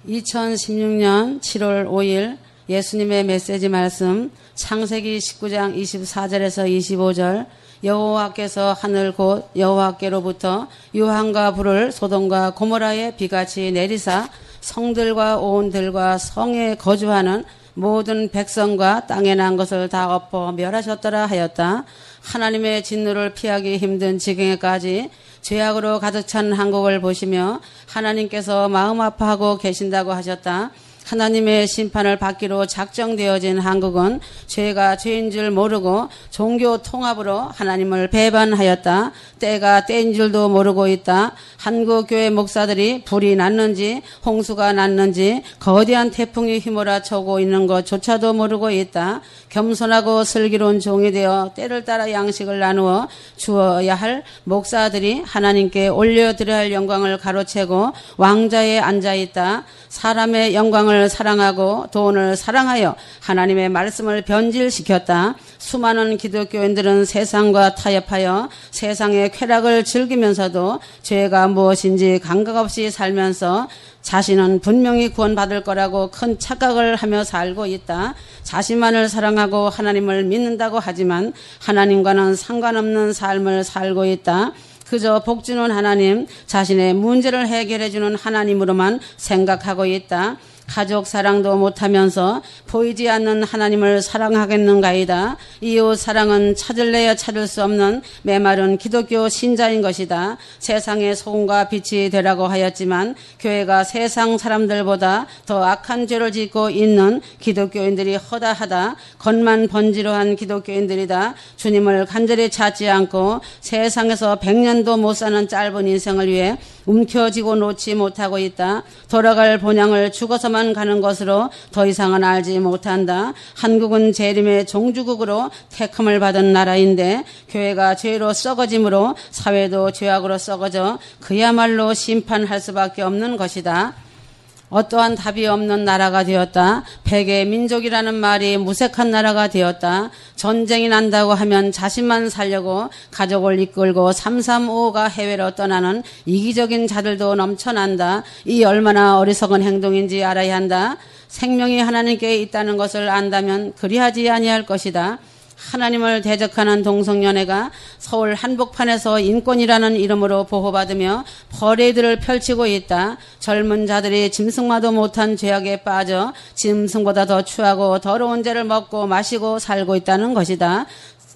2016년 7월 5일 예수님의 메시지 말씀 창세기 19장 24절에서 25절 여호와께서 하늘 곧 여호와께로부터 유황과 불을 소돔과 고모라에 비같이 내리사 성들과 온들과 성에 거주하는 모든 백성과 땅에 난 것을 다 엎어 멸하셨더라 하였다. 하나님의 진노를 피하기 힘든 지경에까지 죄악으로 가득 찬 한국을 보시며 하나님께서 마음 아파하고 계신다고 하셨다. 하나님의 심판을 받기로 작정되어진 한국은 죄가 죄인 줄 모르고 종교 통합으로 하나님을 배반하였다. 때가 때인 줄도 모르고 있다. 한국교회 목사들이 불이 났는지 홍수가 났는지 거대한 태풍이 휘몰아쳐오고 있는 것조차도 모르고 있다. 겸손하고 슬기로운 종이 되어 때를 따라 양식을 나누어 주어야 할 목사들이 하나님께 올려드려야 할 영광을 가로채고 왕자에 앉아있다. 사람의 영광을 사랑하고 돈을 사랑하여 하나님의 말씀을 변질시켰다. 수많은 기독교인들은 세상과 타협하여 세상의 쾌락을 즐기면서도 죄가 무엇인지 감각 없이 살면서 자신은 분명히 구원받을 거라고 큰 착각을 하며 살고 있다. 자신만을 사랑하고 하나님을 믿는다고 하지만 하나님과는 상관없는 삶을 살고 있다. 그저 복주는 하나님, 자신의 문제를 해결해주는 하나님으로만 생각하고 있다. 가족 사랑도 못하면서 보이지 않는 하나님을 사랑하겠는가이다. 이웃 사랑은 찾을래야 찾을 수 없는 메마른 기독교 신자인 것이다. 세상의 소금과 빛이 되라고 하였지만 교회가 세상 사람들보다 더 악한 죄를 짓고 있는 기독교인들이 허다하다. 겉만 번지르한 기독교인들이다. 주님을 간절히 찾지 않고 세상에서 100년도 못 사는 짧은 인생을 위해 움켜쥐고 놓지 못하고 있다. 돌아갈 본향을 죽어서만 가는 것으로 더 이상은 알지 못한다. 한국은 재림의 종주국으로 택함을 받은 나라인데 교회가 죄로 썩어짐으로 사회도 죄악으로 썩어져 그야말로 심판할 수밖에 없는 것이다. 어떠한 답이 없는 나라가 되었다. 백의 민족이라는 말이 무색한 나라가 되었다. 전쟁이 난다고 하면 자신만 살려고 가족을 이끌고 335가 해외로 떠나는 이기적인 자들도 넘쳐난다. 이 얼마나 어리석은 행동인지 알아야 한다. 생명이 하나님께 있다는 것을 안다면 그리하지 아니할 것이다. 하나님을 대적하는 동성연애가 서울 한복판에서 인권이라는 이름으로 보호받으며 퍼레이드를 펼치고 있다. 젊은 자들이 짐승마도 못한 죄악에 빠져 짐승보다 더 추하고 더러운 죄를 먹고 마시고 살고 있다는 것이다.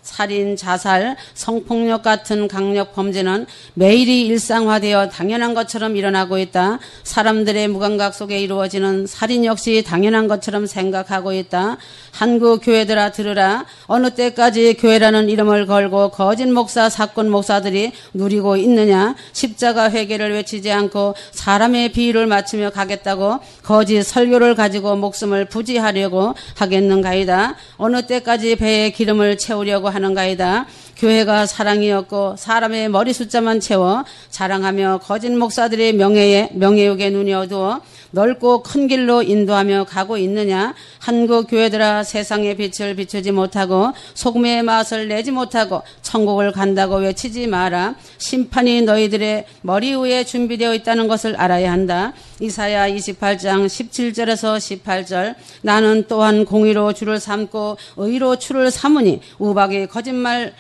살인, 자살, 성폭력 같은 강력 범죄는 매일이 일상화되어 당연한 것처럼 일어나고 있다. 사람들의 무감각 속에 이루어지는 살인 역시 당연한 것처럼 생각하고 있다. 한국 교회들아 들으라. 어느 때까지 교회라는 이름을 걸고 거짓 목사, 사건 목사들이 누리고 있느냐. 십자가 회개를 외치지 않고 사람의 비유를 맞추며 가겠다고 거짓 설교를 가지고 목숨을 부지하려고 하겠는가이다. 어느 때까지 배에 기름을 채우려고 하는가이다. 교회가 사랑이었고 사람의 머리 숫자만 채워 자랑하며 거짓 목사들의 명예욕에 눈이 어두워 넓고 큰 길로 인도하며 가고 있느냐. 한국 교회들아 세상의 빛을 비추지 못하고 소금의 맛을 내지 못하고 천국을 간다고 외치지 마라. 심판이 너희들의 머리 위에 준비되어 있다는 것을 알아야 한다. 이사야 28장 17절에서 18절 나는 또한 공의로 주를 삼고 의로 추를 삼으니 우박이 거짓말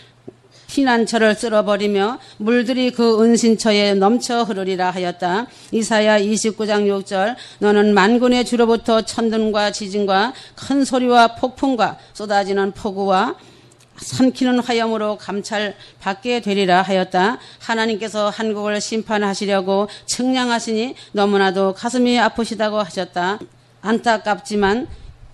피난처를 쓸어버리며 물들이 그 은신처에 넘쳐 흐르리라 하였다. 이사야 29장 6절 너는 만군의 주로부터 천둥과 지진과 큰 소리와 폭풍과 쏟아지는 폭우와 삼키는 화염으로 감찰받게 되리라 하였다. 하나님께서 한국을 심판하시려고 측량하시니 너무나도 가슴이 아프시다고 하셨다. 안타깝지만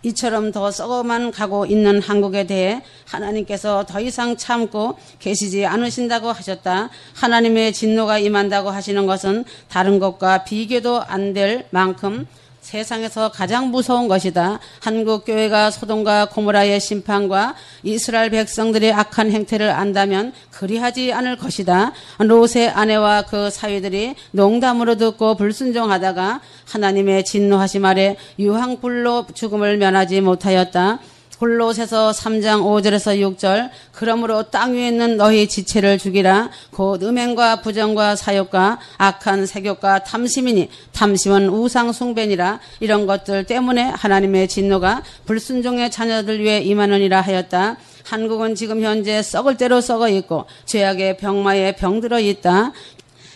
이처럼 더 썩어만 가고 있는 한국에 대해 하나님께서 더 이상 참고 계시지 않으신다고 하셨다. 하나님의 진노가 임한다고 하시는 것은 다른 것과 비교도 안 될 만큼 세상에서 가장 무서운 것이다. 한국 교회가 소돔과 고모라의 심판과 이스라엘 백성들의 악한 행태를 안다면 그리하지 않을 것이다. 롯의 아내와 그 사위들이 농담으로 듣고 불순종하다가 하나님의 진노하심 아래 유황불로 죽음을 면하지 못하였다. 골로새서 3장 5절에서 6절 그러므로 땅 위에 있는 너희 지체를 죽이라 곧 음행과 부정과 사욕과 악한 색욕과 탐심이니 탐심은 우상 숭배니라 이런 것들 때문에 하나님의 진노가 불순종의 자녀들 위에 임하느니라 하였다. 한국은 지금 현재 썩을 대로 썩어 있고 죄악의 병마에 병들어 있다.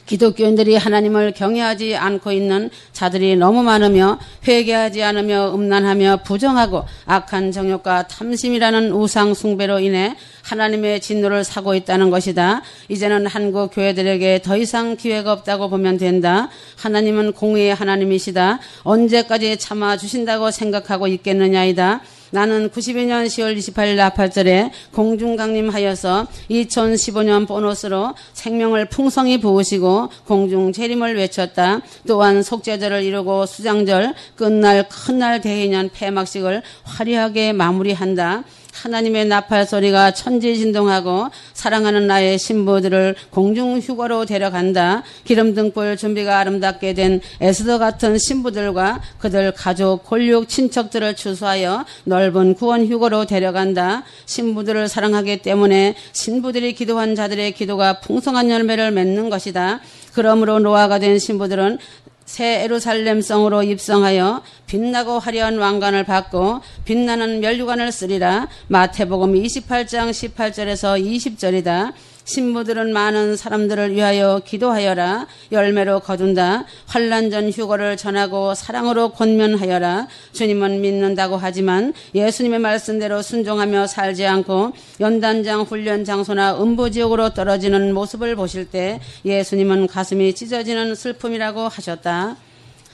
기독교인들이 하나님을 경외하지 않고 있는 자들이 너무 많으며 회개하지 않으며 음란하며 부정하고 악한 정욕과 탐심이라는 우상 숭배로 인해 하나님의 진노를 사고 있다는 것이다. 이제는 한국 교회들에게 더 이상 기회가 없다고 보면 된다. 하나님은 공의의 하나님이시다. 언제까지 참아주신다고 생각하고 있겠느냐이다. 나는 92년 10월 28일 나팔절에 공중강림하여서 2015년 보너스로 생명을 풍성히 부으시고 공중재림을 외쳤다. 또한 속죄절을 이루고 수장절, 끝날 큰날 대인년 폐막식을 화려하게 마무리한다. 하나님의 나팔 소리가 천지진동하고 사랑하는 나의 신부들을 공중휴거로 데려간다. 기름등불 준비가 아름답게 된 에스더 같은 신부들과 그들 가족, 골육, 친척들을 추수하여 넓은 구원휴거로 데려간다. 신부들을 사랑하기 때문에 신부들이 기도한 자들의 기도가 풍성한 열매를 맺는 것이다. 그러므로 노아가 된 신부들은 새 예루살렘 성으로 입성하여 빛나고 화려한 왕관을 받고 빛나는 면류관을 쓰리라. 마태복음 28장 18절에서 20절이다. 신부들은 많은 사람들을 위하여 기도하여라. 열매로 거둔다. 환난전 휴거를 전하고 사랑으로 권면하여라. 주님은 믿는다고 하지만 예수님의 말씀대로 순종하며 살지 않고 연단장 훈련 장소나 음부지옥으로 떨어지는 모습을 보실 때 예수님은 가슴이 찢어지는 슬픔이라고 하셨다.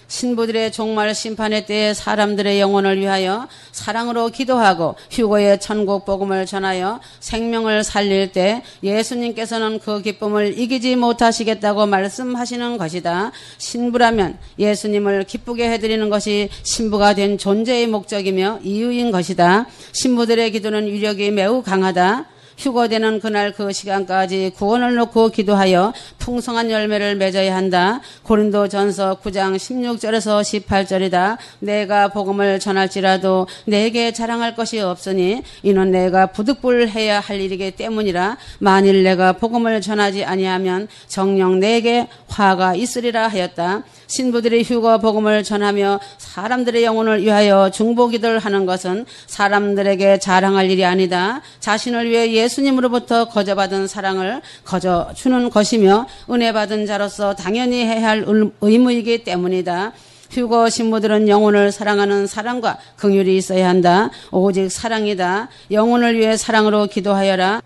신부들의 종말 심판의 때에 사람들의 영혼을 위하여 사랑으로 기도하고 휴거의 천국 복음을 전하여 생명을 살릴 때 예수님께서는 그 기쁨을 이기지 못하시겠다고 말씀하시는 것이다. 신부라면 예수님을 기쁘게 해드리는 것이 신부가 된 존재의 목적이며 이유인 것이다. 신부들의 기도는 위력이 매우 강하다. 휴거되는 그날 그 시간까지 구원을 놓고 기도하여 풍성한 열매를 맺어야 한다. 고린도전서 9장 16절에서 18절이다. 내가 복음을 전할지라도 내게 자랑할 것이 없으니 이는 내가 부득불해야 할 일이기 때문이라. 만일 내가 복음을 전하지 아니하면 정녕 내게 화가 있으리라 하였다. 신부들이 휴거 복음을 전하며 사람들의 영혼을 위하여 중보기도를 하는 것은 사람들에게 자랑할 일이 아니다. 자신을 위해 예수님으로부터 거저받은 사랑을 거저주는 것이며 은혜받은 자로서 당연히 해야 할 의무이기 때문이다. 휴거 신부들은 영혼을 사랑하는 사랑과 긍휼이 있어야 한다. 오직 사랑이다. 영혼을 위해 사랑으로 기도하여라.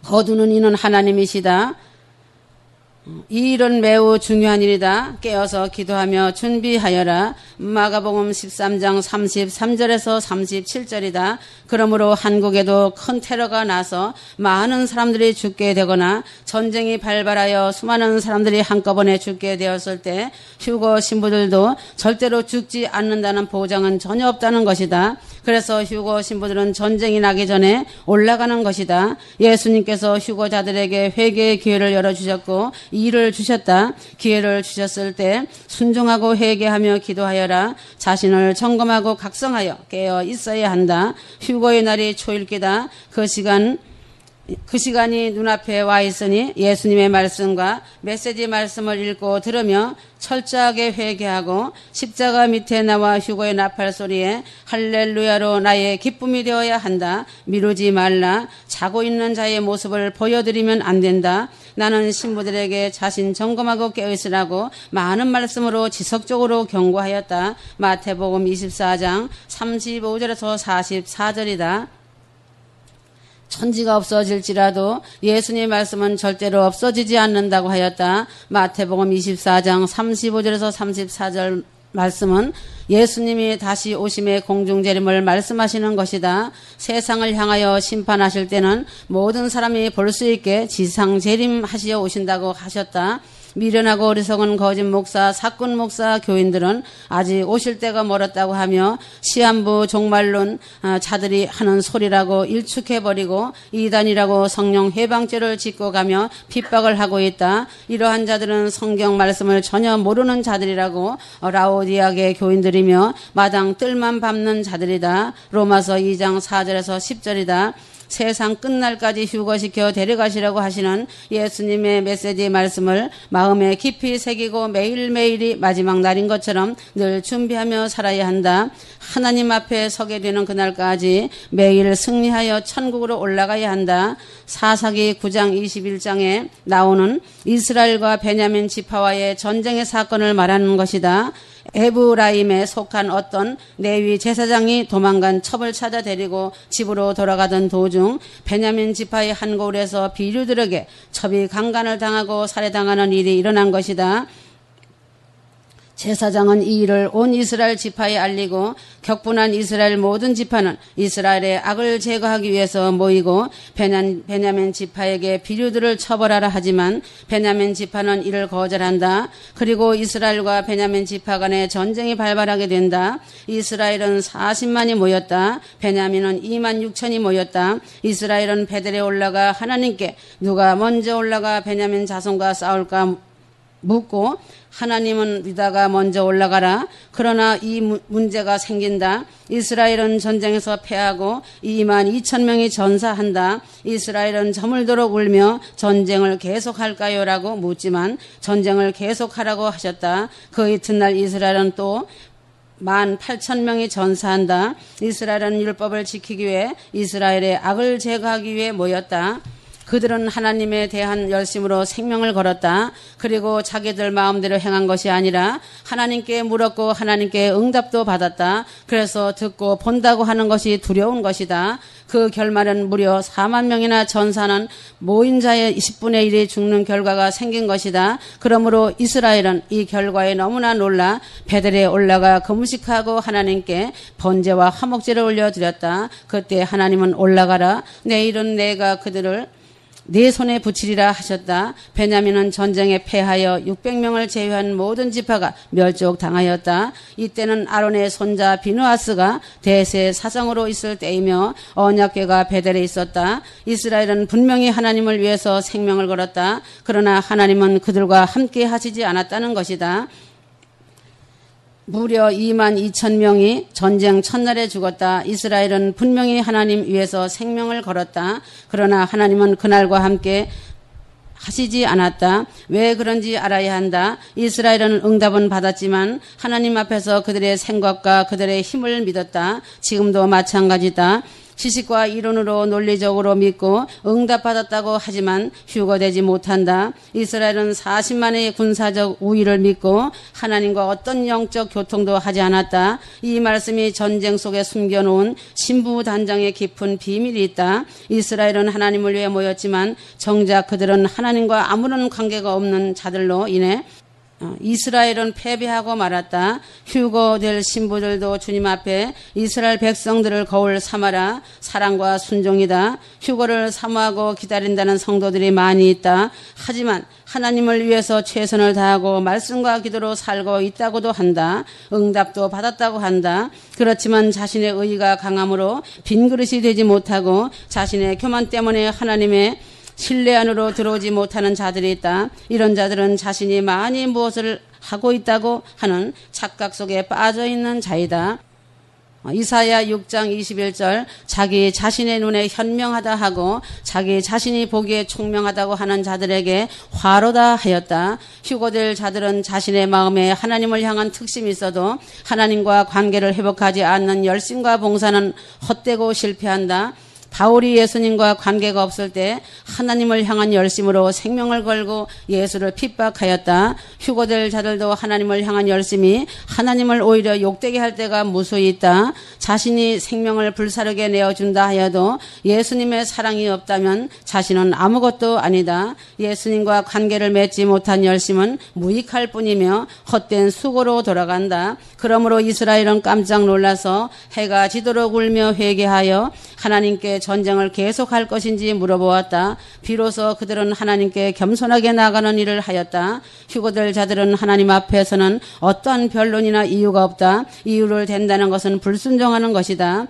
거두는 이는 하나님이시다. 이 일은 매우 중요한 일이다. 깨어서 기도하며 준비하여라. 마가복음 13장 33절에서 37절이다. 그러므로 한국에도 큰 테러가 나서 많은 사람들이 죽게 되거나 전쟁이 발발하여 수많은 사람들이 한꺼번에 죽게 되었을 때 휴거 신부들도 절대로 죽지 않는다는 보장은 전혀 없다는 것이다. 그래서 휴거 신부들은 전쟁이 나기 전에 올라가는 것이다. 예수님께서 휴거자들에게 회개의 기회를 열어주셨고 일을 주셨다. 기회를 주셨을 때 순종하고 회개하며 기도하여라. 자신을 점검하고 각성하여 깨어 있어야 한다. 휴거의 날이 초일기다. 그 시간이 눈앞에 와 있으니 예수님의 말씀과 메시지 말씀을 읽고 들으며 철저하게 회개하고 십자가 밑에 나와 휴거의 나팔 소리에 할렐루야로 나의 기쁨이 되어야 한다. 미루지 말라. 자고 있는 자의 모습을 보여드리면 안 된다. 나는 신부들에게 자신 점검하고 깨어있으라고 많은 말씀으로 지속적으로 경고하였다. 마태복음 24장 35절에서 44절이다. 천지가 없어질지라도 예수님의 말씀은 절대로 없어지지 않는다고 하였다. 마태복음 24장 35절에서 34절 말씀은 예수님이 다시 오심의 공중재림을 말씀하시는 것이다. 세상을 향하여 심판하실 때는 모든 사람이 볼 수 있게 지상재림하시어 오신다고 하셨다. 미련하고 어리석은 거짓 목사, 사꾼 목사 교인들은 아직 오실 때가 멀었다고 하며 시한부 종말론 자들이 하는 소리라고 일축해버리고 이단이라고 성령 해방죄를 짓고 가며 핍박을 하고 있다. 이러한 자들은 성경 말씀을 전혀 모르는 자들이라고 라오디아계 교인들이며 마당 뜰만 밟는 자들이다. 로마서 2장 4절에서 10절이다. 세상 끝날까지 휴거시켜 데려가시라고 하시는 예수님의 메시지 말씀을 마음에 깊이 새기고 매일매일이 마지막 날인 것처럼 늘 준비하며 살아야 한다. 하나님 앞에 서게 되는 그날까지 매일 승리하여 천국으로 올라가야 한다. 사사기 9장 21장에 나오는 이스라엘과 베냐민 지파와의 전쟁의 사건을 말하는 것이다. 에브라임에 속한 어떤 레위 제사장이 도망간 첩을 찾아 데리고 집으로 돌아가던 도중 베냐민 지파의 한 고을에서 비류들에게 첩이 강간을 당하고 살해당하는 일이 일어난 것이다. 제사장은 이 일을 온 이스라엘 지파에 알리고 격분한 이스라엘 모든 지파는 이스라엘의 악을 제거하기 위해서 모이고 베냐민 지파에게 비류들을 처벌하라 하지만 베냐민 지파는 이를 거절한다. 그리고 이스라엘과 베냐민 지파 간의 전쟁이 발발하게 된다. 이스라엘은 40만이 모였다. 베냐민은 2만 6천이 모였다. 이스라엘은 베델에 올라가 하나님께 누가 먼저 올라가 베냐민 자손과 싸울까 묻고 하나님은 유다가 먼저 올라가라. 그러나 이 문제가 생긴다. 이스라엘은 전쟁에서 패하고 2만 2천 명이 전사한다. 이스라엘은 저물도록 울며 전쟁을 계속할까요? 라고 묻지만 전쟁을 계속하라고 하셨다. 그 이튿날 이스라엘은 또 18,000명이 전사한다. 이스라엘은 율법을 지키기 위해 이스라엘의 악을 제거하기 위해 모였다. 그들은 하나님에 대한 열심으로 생명을 걸었다. 그리고 자기들 마음대로 행한 것이 아니라 하나님께 물었고 하나님께 응답도 받았다. 그래서 듣고 본다고 하는 것이 두려운 것이다. 그 결말은 무려 4만 명이나 전사는 모인 자의 10분의 1이 죽는 결과가 생긴 것이다. 그러므로 이스라엘은 이 결과에 너무나 놀라 베델에 올라가 금식하고 하나님께 번제와 화목제를 올려드렸다. 그때 하나님은 올라가라. 내일은 내가 그들을 네 손에 붙이리라 하셨다. 베냐민은 전쟁에 패하여 600명을 제외한 모든 지파가 멸족당하였다. 이때는 아론의 손자 비누아스가 대세 사성으로 있을 때이며 언약궤가 베델에 있었다. 이스라엘은 분명히 하나님을 위해서 생명을 걸었다. 그러나 하나님은 그들과 함께 하시지 않았다는 것이다. 무려 2만 2천 명이 전쟁 첫날에 죽었다. 이스라엘은 분명히 하나님 위해서 생명을 걸었다. 그러나 하나님은 그날과 함께 하시지 않았다. 왜 그런지 알아야 한다. 이스라엘은 응답은 받았지만 하나님 앞에서 그들의 생각과 그들의 힘을 믿었다. 지금도 마찬가지다. 지식과 이론으로 논리적으로 믿고 응답받았다고 하지만 휴거되지 못한다. 이스라엘은 40만의 군사적 우위를 믿고 하나님과 어떤 영적 교통도 하지 않았다. 이 말씀이 전쟁 속에 숨겨놓은 신부단장의 깊은 비밀이 있다. 이스라엘은 하나님을 위해 모였지만 정작 그들은 하나님과 아무런 관계가 없는 자들로 인해 이스라엘은 패배하고 말았다. 휴거될 신부들도 주님 앞에 이스라엘 백성들을 거울 삼아라. 사랑과 순종이다. 휴거를 사모하고 기다린다는 성도들이 많이 있다. 하지만 하나님을 위해서 최선을 다하고 말씀과 기도로 살고 있다고도 한다. 응답도 받았다고 한다. 그렇지만 자신의 의의가 강함으로 빈그릇이 되지 못하고 자신의 교만 때문에 하나님의 신뢰 안으로 들어오지 못하는 자들이 있다. 이런 자들은 자신이 많이 무엇을 하고 있다고 하는 착각 속에 빠져있는 자이다. 이사야 6장 21절 자기 자신의 눈에 현명하다 하고 자기 자신이 보기에 총명하다고 하는 자들에게 화로다 하였다. 휴거될 자들은 자신의 마음에 하나님을 향한 특심이 있어도 하나님과 관계를 회복하지 않는 열심과 봉사는 헛되고 실패한다. 바울이 예수님과 관계가 없을 때 하나님을 향한 열심으로 생명을 걸고 예수를 핍박하였다. 휴거될 자들도 하나님을 향한 열심이 하나님을 오히려 욕되게 할 때가 무수히 있다. 자신이 생명을 불사르게 내어준다 하여도 예수님의 사랑이 없다면 자신은 아무것도 아니다. 예수님과 관계를 맺지 못한 열심은 무익할 뿐이며 헛된 수고로 돌아간다. 그러므로 이스라엘은 깜짝 놀라서 해가 지도록 울며 회개하여 하나님께 전쟁을 계속할 것인지 물어보았다. 비로소 그들은 하나님께 겸손하게 나아가는 일을 하였다. 휴거될 자들은 하나님 앞에서는 어떠한 변론이나 이유가 없다. 이유를 댄다는 것은 불순종하는 것이다.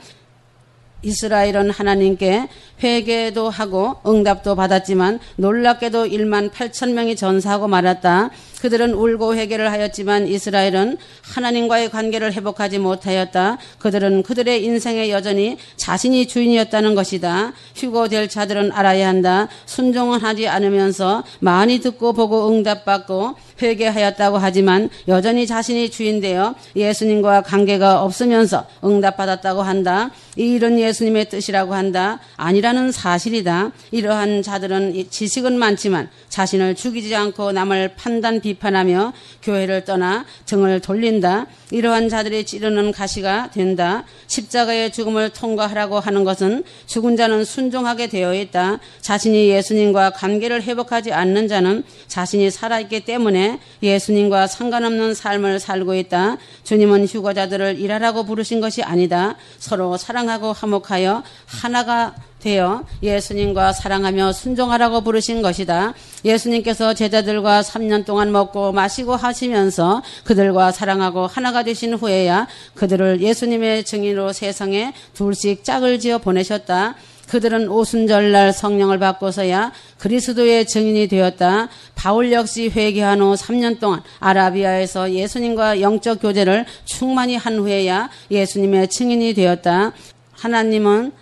이스라엘은 하나님께 회개도 하고 응답도 받았지만 놀랍게도 1만 8천 명이 전사하고 말았다. 그들은 울고 회개를 하였지만 이스라엘은 하나님과의 관계를 회복하지 못하였다. 그들은 그들의 인생에 여전히 자신이 주인이었다는 것이다. 휴거될 자들은 알아야 한다. 순종은 하지 않으면서 많이 듣고 보고 응답받고 회개하였다고 하지만 여전히 자신이 주인되어 예수님과 관계가 없으면서 응답받았다고 한다. 이 일은 예수님의 뜻이라고 한다. 아니라는 사실이다. 이러한 자들은 지식은 많지만 자신을 죽이지 않고 남을 판단 비판하며 교회를 떠나 등을 돌린다. 이러한 자들이 찌르는 가시가 된다. 십자가의 죽음을 통과하라고 하는 것은 죽은 자는 순종하게 되어 있다. 자신이 예수님과 관계를 회복하지 않는 자는 자신이 살아있기 때문에 예수님과 상관없는 삶을 살고 있다. 주님은 휴거자들을 일하라고 부르신 것이 아니다. 서로 사랑하고 화목하여 하나가 되어 예수님과 사랑하며 순종하라고 부르신 것이다. 예수님께서 제자들과 3년 동안 먹고 마시고 하시면서 그들과 사랑하고 하나가 되신 후에야 그들을 예수님의 증인으로 세상에 둘씩 짝을 지어 보내셨다. 그들은 오순절날 성령을 받고서야 그리스도의 증인이 되었다. 바울 역시 회개한 후 3년 동안 아라비아에서 예수님과 영적 교제를 충만히 한 후에야 예수님의 증인이 되었다. 하나님은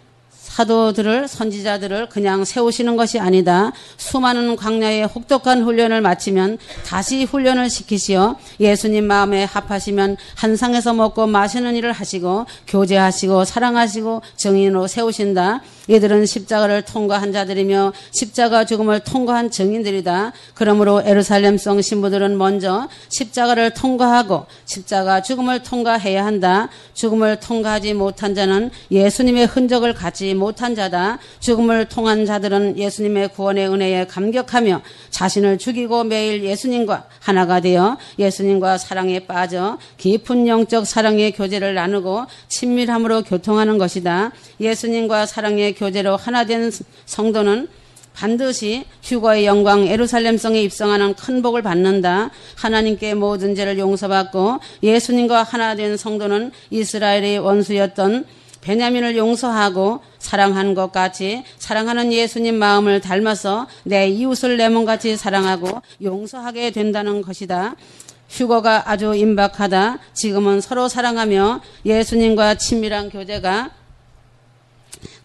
사도들을 선지자들을 그냥 세우시는 것이 아니다. 수많은 광야의 혹독한 훈련을 마치면 다시 훈련을 시키시어 예수님 마음에 합하시면 한 상에서 먹고 마시는 일을 하시고 교제하시고 사랑하시고 증인으로 세우신다. 이들은 십자가를 통과한 자들이며 십자가 죽음을 통과한 증인들이다. 그러므로 예루살렘성 신부들은 먼저 십자가를 통과하고 십자가 죽음을 통과해야 한다. 죽음을 통과하지 못한 자는 예수님의 흔적을 갖지 못한 자다. 죽음을 통한 자들은 예수님의 구원의 은혜에 감격하며 자신을 죽이고 매일 예수님과 하나가 되어 예수님과 사랑에 빠져 깊은 영적 사랑의 교제를 나누고 친밀함으로 교통하는 것이다. 예수님과 사랑의 교제로 하나 된 성도는 반드시 휴거의 영광 예루살렘성에 입성하는 큰 복을 받는다. 하나님께 모든 죄를 용서받고 예수님과 하나 된 성도는 이스라엘의 원수였던 베냐민을 용서하고 사랑한 것 같이 사랑하는 예수님 마음을 닮아서 내 이웃을 내 몸같이 사랑하고 용서하게 된다는 것이다. 휴거가 아주 임박하다. 지금은 서로 사랑하며 예수님과 친밀한 교제가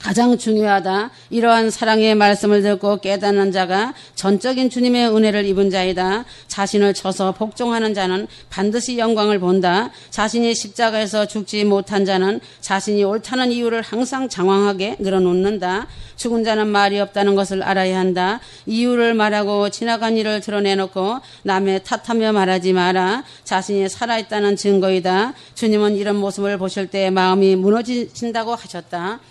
가장 중요하다. 이러한 사랑의 말씀을 듣고 깨닫는 자가 전적인 주님의 은혜를 입은 자이다. 자신을 쳐서 복종하는 자는 반드시 영광을 본다. 자신이 십자가에서 죽지 못한 자는 자신이 옳다는 이유를 항상 장황하게 늘어놓는다. 죽은 자는 말이 없다는 것을 알아야 한다. 이유를 말하고 지나간 일을 드러내놓고 남의 탓하며 말하지 마라. 자신이 살아있다는 증거이다. 주님은 이런 모습을 보실 때 마음이 무너지신다고 하셨다.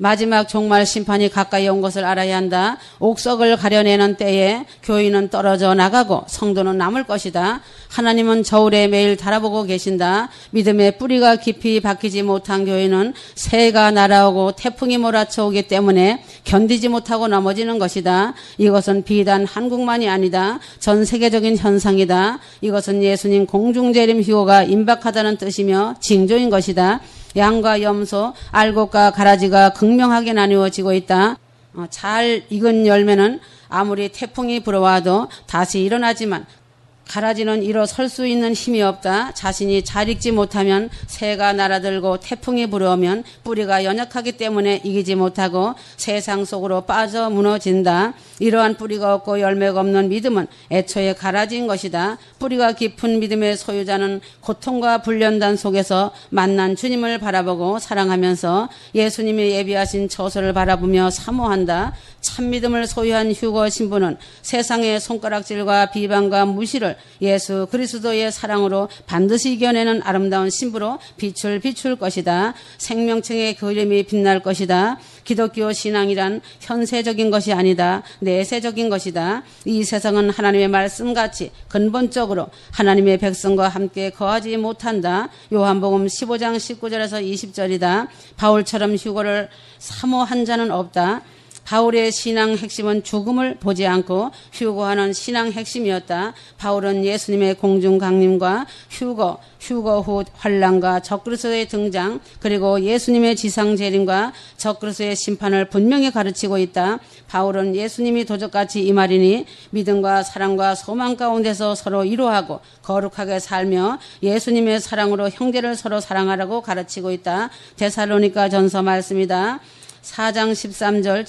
마지막 종말 심판이 가까이 온 것을 알아야 한다. 옥석을 가려내는 때에 교인은 떨어져 나가고 성도는 남을 것이다. 하나님은 저울에 매일 달아보고 계신다. 믿음의 뿌리가 깊이 박히지 못한 교인은 새가 날아오고 태풍이 몰아쳐오기 때문에 견디지 못하고 넘어지는 것이다. 이것은 비단 한국만이 아니다. 전 세계적인 현상이다. 이것은 예수님 공중재림 휴거가 임박하다는 뜻이며 징조인 것이다. 양과 염소, 알곡과 가라지가 극명하게 나누어지고 있다. 잘 익은 열매는 아무리 태풍이 불어와도 다시 일어나지만 가라지는 일어설 수 있는 힘이 없다. 자신이 잘 익지 못하면 새가 날아들고 태풍이 불어오면 뿌리가 연약하기 때문에 이기지 못하고 세상 속으로 빠져 무너진다. 이러한 뿌리가 없고 열매가 없는 믿음은 애초에 가라지인 것이다. 뿌리가 깊은 믿음의 소유자는 고통과 불련단 속에서 만난 주님을 바라보고 사랑하면서 예수님이 예비하신 처소를 바라보며 사모한다. 참 믿음을 소유한 휴거 신부는 세상의 손가락질과 비방과 무시를 것을 예수 그리스도의 사랑으로 반드시 이겨내는 아름다운 신부로 빛을 비출 것이다. 생명층의 그림이 빛날 것이다. 기독교 신앙이란 현세적인 것이 아니다. 내세적인 것이다. 이 세상은 하나님의 말씀같이 근본적으로 하나님의 백성과 함께 거하지 못한다. 요한복음 15장 19절에서 20절이다. 바울처럼 휴거를 사모한 자는 없다. 바울의 신앙 핵심은 죽음을 보지 않고 휴거하는 신앙 핵심이었다. 바울은 예수님의 공중 강림과 휴거 후 환난과 적그리스도의 등장, 그리고 예수님의 지상 재림과 적그리스도의 심판을 분명히 가르치고 있다. 바울은 예수님이 도적같이 임하리니 믿음과 사랑과 소망 가운데서 서로 위로하고 거룩하게 살며 예수님의 사랑으로 형제를 서로 사랑하라고 가르치고 있다. 데살로니가 전서 말씀이다. 4장 13절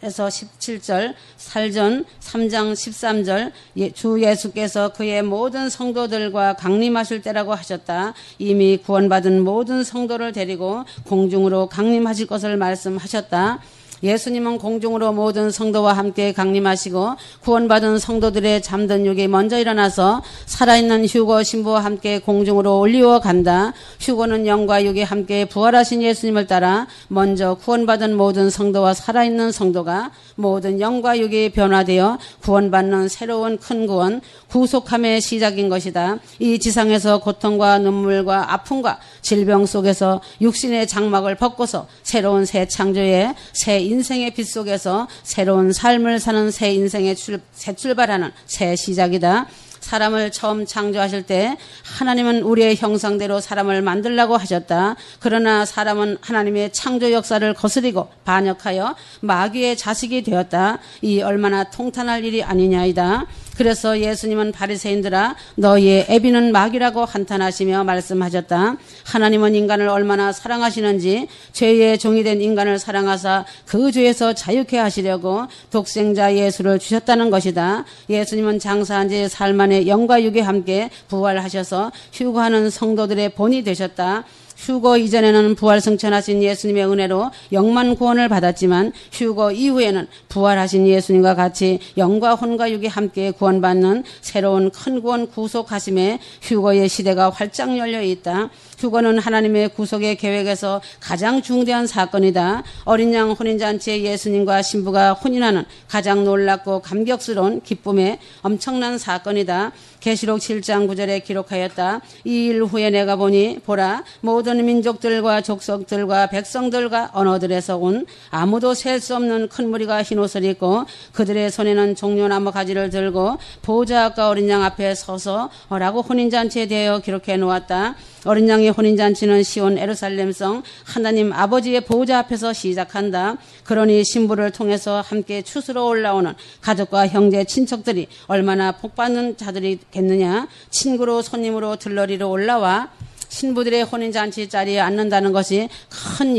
에서 17절, 살전 3장 13절, 주 예수께서 그의 모든 성도들과 강림하실 때라고 하셨다. 이미 구원받은 모든 성도를 데리고 공중으로 강림하실 것을 말씀하셨다. 예수님은 공중으로 모든 성도와 함께 강림하시고 구원받은 성도들의 잠든 육이 먼저 일어나서 살아있는 휴거 신부와 함께 공중으로 올리워 간다. 휴거는 영과 육이 함께 부활하신 예수님을 따라 먼저 구원받은 모든 성도와 살아있는 성도가 모든 영과 육이 변화되어 구원받는 새로운 큰 구원, 구속함의 시작인 것이다. 이 지상에서 고통과 눈물과 아픔과 질병 속에서 육신의 장막을 벗고서 새로운 새 창조의 새 인생의 빛 속에서 새로운 삶을 사는 새 인생의 새 출발하는 새 시작이다. 사람을 처음 창조하실 때 하나님은 우리의 형상대로 사람을 만들라고 하셨다. 그러나 사람은 하나님의 창조 역사를 거스리고 반역하여 마귀의 자식이 되었다. 이 얼마나 통탄할 일이 아니냐이다. 그래서 예수님은 바리새인들아 너희의 애비는 마귀라고 한탄하시며 말씀하셨다. 하나님은 인간을 얼마나 사랑하시는지 죄의 종이 된 인간을 사랑하사 그 죄에서 자유케 하시려고 독생자 예수를 주셨다는 것이다. 예수님은 장사한 지 사흘 만에 영과 육이 함께 부활하셔서 휴거하는 성도들의 본이 되셨다. 휴거 이전에는 부활승천하신 예수님의 은혜로 영만 구원을 받았지만 휴거 이후에는 부활하신 예수님과 같이 영과 혼과 육이 함께 구원받는 새로운 큰 구원 구속하심에 휴거의 시대가 활짝 열려 있다. 휴거는 하나님의 구속의 계획에서 가장 중대한 사건이다. 어린 양 혼인잔치에 예수님과 신부가 혼인하는 가장 놀랍고 감격스러운 기쁨의 엄청난 사건이다. 계시록 7장 9절에 기록하였다. 이 일 후에 내가 보니 보라 모든 민족들과 족속들과 백성들과 언어들에서 온 아무도 셀 수 없는 큰 무리가 흰 옷을 입고 그들의 손에는 종려나무 가지를 들고 보호자 앞과 어린 양 앞에 서서 라고 혼인잔치에 대하여 기록해 놓았다. 어린 양의 혼인잔치는 시온 예루살렘성 하나님 아버지의 보호자 앞에서 시작한다. 그러니 신부를 통해서 함께 추수로 올라오는 가족과 형제 친척들이 얼마나 복받는 자들이겠느냐. 친구로 손님으로 들러리로 올라와 신부들의 혼인잔치 자리에 앉는다는 것이 큰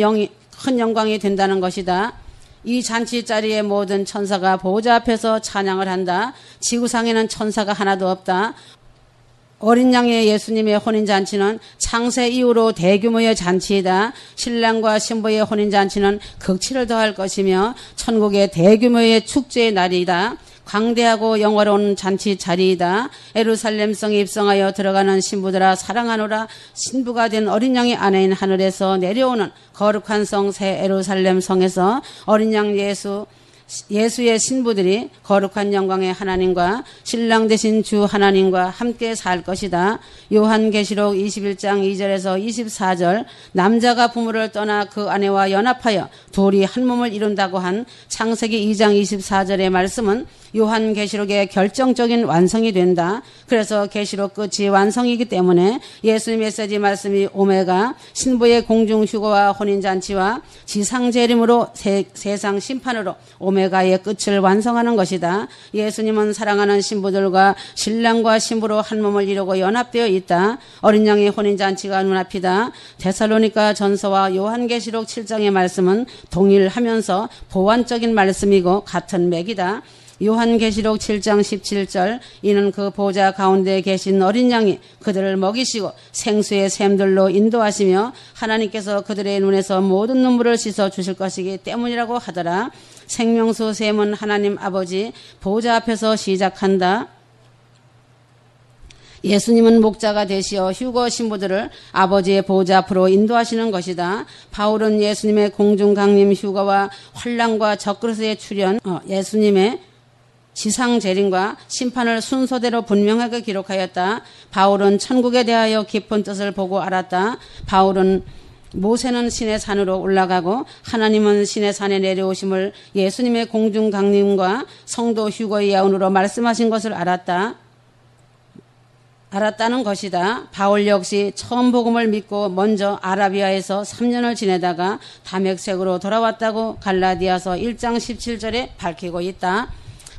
영광이 된다는 것이다. 이 잔치 자리에 모든 천사가 보호자 앞에서 찬양을 한다. 지구상에는 천사가 하나도 없다. 어린 양의 예수님의 혼인잔치는 창세 이후로 대규모의 잔치이다. 신랑과 신부의 혼인잔치는 극치를 더할 것이며 천국의 대규모의 축제의 날이다. 광대하고 영화로운 잔치 자리이다. 예루살렘성에 입성하여 들어가는 신부들아 사랑하노라. 신부가 된 어린 양의 아내인 하늘에서 내려오는 거룩한 성 새 예루살렘 성에서 어린 양 예수의 신부들이 거룩한 영광의 하나님과 신랑 되신 주 하나님과 함께 살 것이다. 요한계시록 21장 2절에서 24절 남자가 부모를 떠나 그 아내와 연합하여 둘이 한 몸을 이룬다고 한 창세기 2장 24절의 말씀은 요한계시록의 결정적인 완성이 된다. 그래서 계시록 끝이 완성이기 때문에 예수님 메시지 말씀이 오메가 신부의 공중 휴거와 혼인잔치와 지상재림으로 세상 심판으로 오메가의 끝을 완성하는 것이다. 예수님은 사랑하는 신부들과 신랑과 신부로 한 몸을 이루고 연합되어 있다. 어린 양의 혼인잔치가 눈앞이다. 데살로니가 전서와 요한계시록 7장의 말씀은 동일하면서 보완적인 말씀이고 같은 맥이다. 요한계시록 7장 17절 이는 그 보좌 가운데 계신 어린 양이 그들을 먹이시고 생수의 샘들로 인도하시며 하나님께서 그들의 눈에서 모든 눈물을 씻어 주실 것이기 때문이라고 하더라. 생명수 샘은 하나님 아버지 보좌 앞에서 시작한다. 예수님은 목자가 되시어 휴거 신부들을 아버지의 보좌 앞으로 인도하시는 것이다. 바울은 예수님의 공중 강림 휴거와 환난과 적그리스도의 출현, 예수님의 지상 재림과 심판을 순서대로 분명하게 기록하였다. 바울은 천국에 대하여 깊은 뜻을 보고 알았다. 바울은 모세는 신의 산으로 올라가고 하나님은 신의 산에 내려오심을 예수님의 공중 강림과 성도 휴거의 야운으로 말씀하신 것을 알았다는 것이다. 바울 역시 처음 복음을 믿고 먼저 아라비아에서 3년을 지내다가 다메섹으로 돌아왔다고 갈라디아서 1장 17절에 밝히고 있다.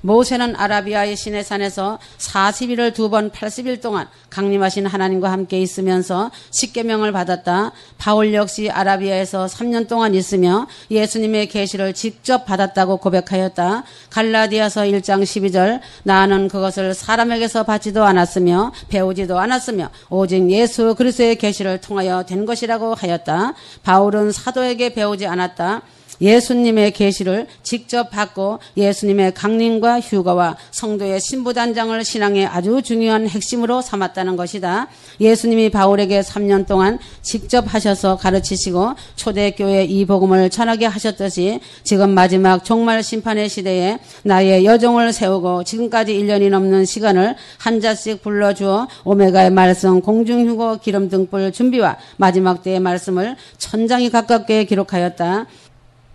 모세는 아라비아의 시내산에서 40일을 2번 80일 동안 강림하신 하나님과 함께 있으면서 십계명을 받았다. 바울 역시 아라비아에서 3년 동안 있으며 예수님의 계시를 직접 받았다고 고백하였다. 갈라디아서 1장 12절 나는 그것을 사람에게서 받지도 않았으며 배우지도 않았으며 오직 예수 그리스도의 계시를 통하여 된 것이라고 하였다. 바울은 사도에게 배우지 않았다. 예수님의 계시를 직접 받고 예수님의 강림과 휴거와 성도의 신부단장을 신앙의 아주 중요한 핵심으로 삼았다는 것이다. 예수님이 바울에게 3년 동안 직접 하셔서 가르치시고 초대교회 이 복음을 전하게 하셨듯이 지금 마지막 종말 심판의 시대에 나의 여종을 세우고 지금까지 1년이 넘는 시간을 한 자씩 불러주어 오메가의 말씀, 공중휴거, 기름 등불 준비와 마지막 때의 말씀을 천장이 가깝게 기록하였다.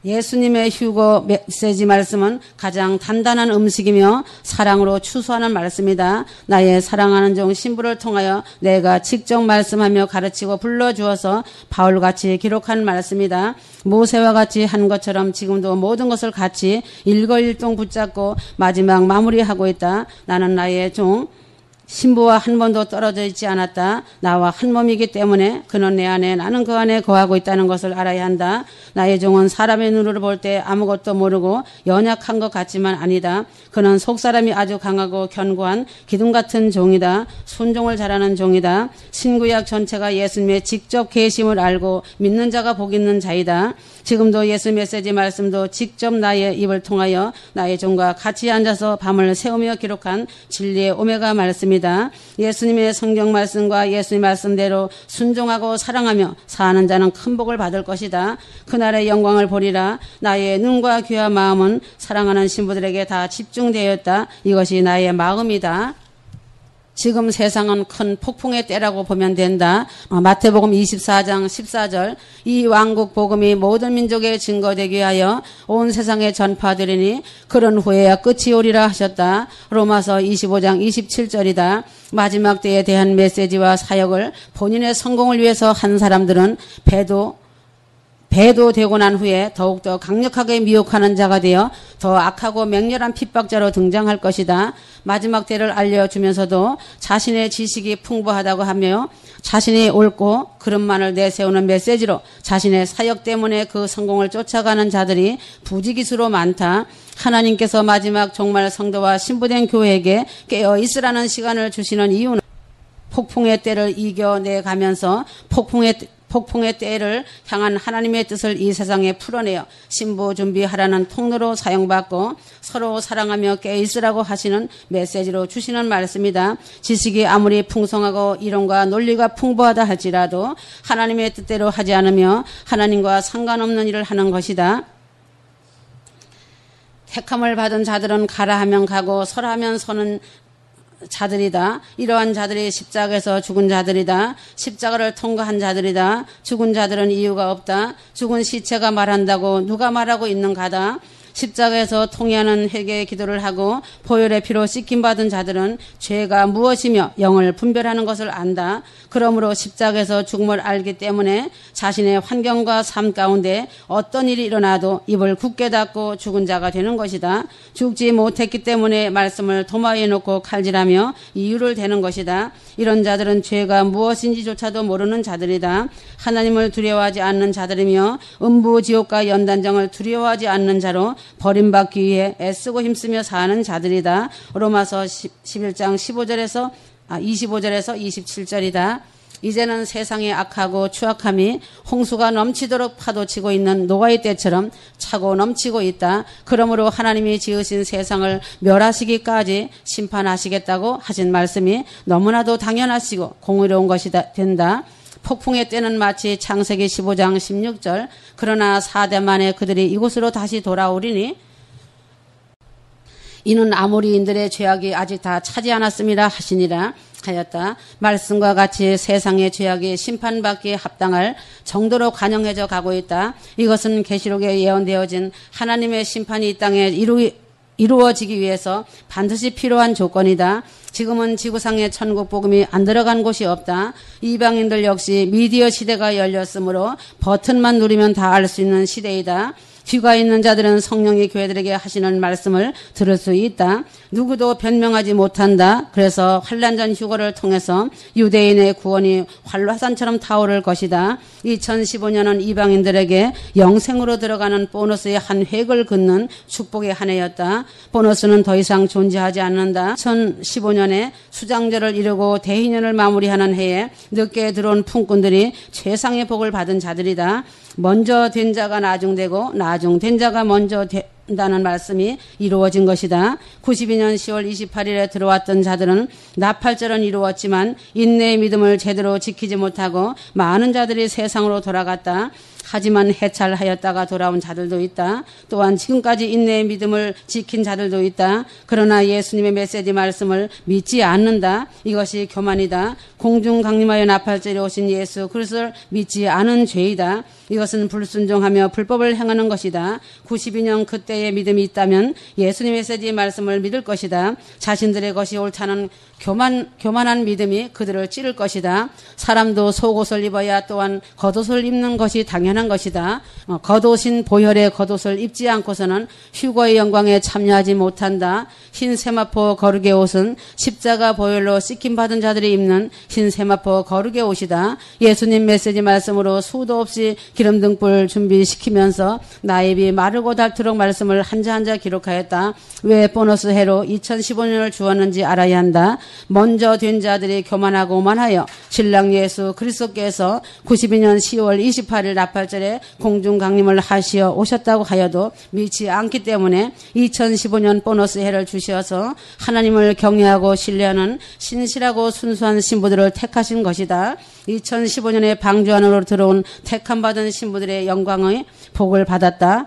예수님의 휴거 메시지 말씀은 가장 단단한 음식이며 사랑으로 추수하는 말씀이다. 나의 사랑하는 종 신부를 통하여 내가 직접 말씀하며 가르치고 불러주어서 바울같이 기록한 말씀이다. 모세와 같이 한 것처럼 지금도 모든 것을 같이 일거일동 붙잡고 마지막 마무리하고 있다. 나는 나의 종 신부와 한 번도 떨어져 있지 않았다. 나와 한 몸이기 때문에 그는 내 안에 나는 그 안에 거하고 있다는 것을 알아야 한다. 나의 종은 사람의 눈으로 볼 때 아무것도 모르고 연약한 것 같지만 아니다. 그는 속사람이 아주 강하고 견고한 기둥 같은 종이다. 순종을 잘하는 종이다. 신구약 전체가 예수님의 직접 계심을 알고 믿는 자가 복 있는 자이다. 지금도 예수 메시지 말씀도 직접 나의 입을 통하여 나의 종과 같이 앉아서 밤을 새우며 기록한 진리의 오메가 말씀이다. 예수님의 성경 말씀과 예수님 말씀대로 순종하고 사랑하며 사는 자는 큰 복을 받을 것이다. 그날의 영광을 보리라. 나의 눈과 귀와 마음은 사랑하는 신부들에게 다 집중되었다. 이것이 나의 마음이다. 지금 세상은 큰 폭풍의 때라고 보면 된다. 마태복음 24장 14절 이 왕국 복음이 모든 민족에 증거되기 위하여 온 세상에 전파되리니 그런 후에야 끝이 오리라 하셨다. 로마서 25장 27절이다. 마지막 때에 대한 메시지와 사역을 본인의 성공을 위해서 한 사람들은 배도 되고 난 후에 더욱더 강력하게 미혹하는 자가 되어 더 악하고 맹렬한 핍박자로 등장할 것이다. 마지막 때를 알려주면서도 자신의 지식이 풍부하다고 하며 자신이 옳고 그릇만을 내세우는 메시지로 자신의 사역 때문에 그 성공을 쫓아가는 자들이 부지기수로 많다. 하나님께서 마지막 종말 성도와 신부된 교회에게 깨어있으라는 시간을 주시는 이유는 폭풍의 때를 이겨내가면서 폭풍의 때를 향한 하나님의 뜻을 이 세상에 풀어내어 신부 준비하라는 통로로 사용받고 서로 사랑하며 깨있으라고 하시는 메시지로 주시는 말씀이다. 지식이 아무리 풍성하고 이론과 논리가 풍부하다 할지라도 하나님의 뜻대로 하지 않으며 하나님과 상관없는 일을 하는 것이다. 택함을 받은 자들은 가라 하면 가고 서라 하면 서는 자들이다. 이러한 자들이 십자가에서 죽은 자들이다. 십자가를 통과한 자들이다. 죽은 자들은 이유가 없다. 죽은 시체가 말한다고 누가 말하고 있는가다. 십자가에서 통회하는 회개의 기도를 하고 보혈의 피로 씻김받은 자들은 죄가 무엇이며 영을 분별하는 것을 안다. 그러므로 십자가에서 죽음을 알기 때문에 자신의 환경과 삶 가운데 어떤 일이 일어나도 입을 굳게 닫고 죽은 자가 되는 것이다. 죽지 못했기 때문에 말씀을 도마에 놓고 칼질하며 이유를 대는 것이다. 이런 자들은 죄가 무엇인지조차도 모르는 자들이다. 하나님을 두려워하지 않는 자들이며 음부지옥과 연단정을 두려워하지 않는 자로 버림받기 위해 애쓰고 힘쓰며 사는 자들이다. 로마서 11장 25절에서 27절이다. 이제는 세상의 악하고 추악함이 홍수가 넘치도록 파도치고 있는 노아의 때처럼 차고 넘치고 있다. 그러므로 하나님이 지으신 세상을 멸하시기까지 심판하시겠다고 하신 말씀이 너무나도 당연하시고 공의로운 것이 된다. 폭풍의 때는 마치 창세기 15장 16절 그러나 4대 만에 그들이 이곳으로 다시 돌아오리니 이는 아모리인들의 죄악이 아직 다 차지 않았습니다 하시니라 하였다. 말씀과 같이 세상의 죄악이 심판받기에 합당할 정도로 관영해져 가고 있다. 이것은 계시록에 예언되어진 하나님의 심판이 이 땅에 이루어지기 위해서 반드시 필요한 조건이다. 지금은 지구상에 천국 복음이 안 들어간 곳이 없다. 이방인들 역시 미디어 시대가 열렸으므로 버튼만 누르면 다 알 수 있는 시대이다. 귀가 있는 자들은 성령이 교회들에게 하시는 말씀을 들을 수 있다. 누구도 변명하지 못한다. 그래서 환란전 휴거를 통해서 유대인의 구원이 활화산처럼 타오를 것이다. 2015년은 이방인들에게 영생으로 들어가는 보너스의 한 획을 긋는 축복의 한 해였다. 보너스는 더 이상 존재하지 않는다. 2015년에 수장절을 이루고 대희년을 마무리하는 해에 늦게 들어온 품꾼들이 최상의 복을 받은 자들이다. 먼저 된 자가 나중되고 나중된 자가 먼저 된다는 말씀이 이루어진 것이다. 92년 10월 28일에 들어왔던 자들은 나팔절은 이루었지만 인내의 믿음을 제대로 지키지 못하고 많은 자들이 세상으로 돌아갔다. 하지만 해찰하였다가 돌아온 자들도 있다. 또한 지금까지 인내의 믿음을 지킨 자들도 있다. 그러나 예수님의 메시지 말씀을 믿지 않는다. 이것이 교만이다. 공중 강림하여 나팔절에 오신 예수 그리스도를 믿지 않은 죄이다. 이것은 불순종하며 불법을 행하는 것이다. 92년 그때의 믿음이 있다면 예수님의 메시지 말씀을 믿을 것이다. 자신들의 것이 옳다는 교만한 믿음이 그들을 찌를 것이다. 사람도 속옷을 입어야 또한 겉옷을 입는 것이 당연한 것이다. 겉옷인 보혈의 겉옷을 입지 않고서는 휴거의 영광에 참여하지 못한다. 흰 세마포 거룩의 옷은 십자가 보혈로 씻김받은 자들이 입는 흰 세마포 거룩의 옷이다. 예수님 메시지 말씀으로 수도 없이 기름 등불 준비시키면서 나의 입이 마르고 닳도록 말씀을 한자 한자 기록하였다. 왜 보너스 해로 2015년을 주었는지 알아야 한다. 먼저 된 자들이 교만하고 오만하여 신랑 예수 그리스도께서 92년 10월 28일 나팔절에 공중 강림을 하시어 오셨다고 하여도 믿지 않기 때문에 2015년 보너스 해를 주셔서 하나님을 경외하고 신뢰하는 신실하고 순수한 신부들을 택하신 것이다. 2015년에 방주 안으로 들어온 택함받은 신부들의 영광의 복을 받았다.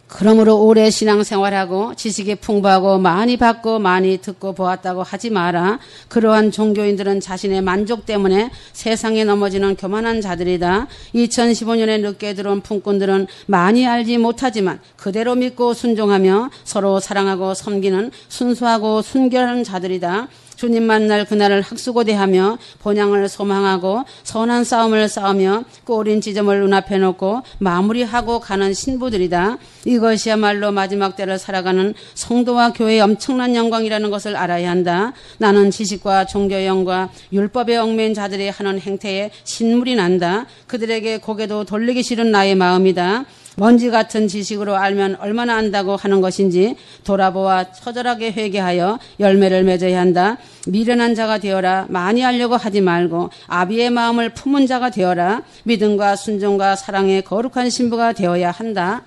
그러므로 오래 신앙생활하고 지식이 풍부하고 많이 받고 많이 듣고 보았다고 하지 마라. 그러한 종교인들은 자신의 만족 때문에 세상에 넘어지는 교만한 자들이다. 2015년에 늦게 들어온 품꾼들은 많이 알지 못하지만 그대로 믿고 순종하며 서로 사랑하고 섬기는 순수하고 순결한 자들이다. 주님 만날 그날을 학수고대하며 본향을 소망하고 선한 싸움을 싸우며 꼬린 지점을 눈앞에 놓고 마무리하고 가는 신부들이다. 이것이야말로 마지막 때를 살아가는 성도와 교회의 엄청난 영광이라는 것을 알아야 한다. 나는 지식과 종교형과 율법에 얽매인 자들이 하는 행태에 신물이 난다. 그들에게 고개도 돌리기 싫은 나의 마음이다. 먼지 같은 지식으로 알면 얼마나 안다고 하는 것인지 돌아보아 처절하게 회개하여 열매를 맺어야 한다. 미련한 자가 되어라. 많이 알려고 하지 말고 아비의 마음을 품은 자가 되어라. 믿음과 순종과 사랑의 거룩한 신부가 되어야 한다.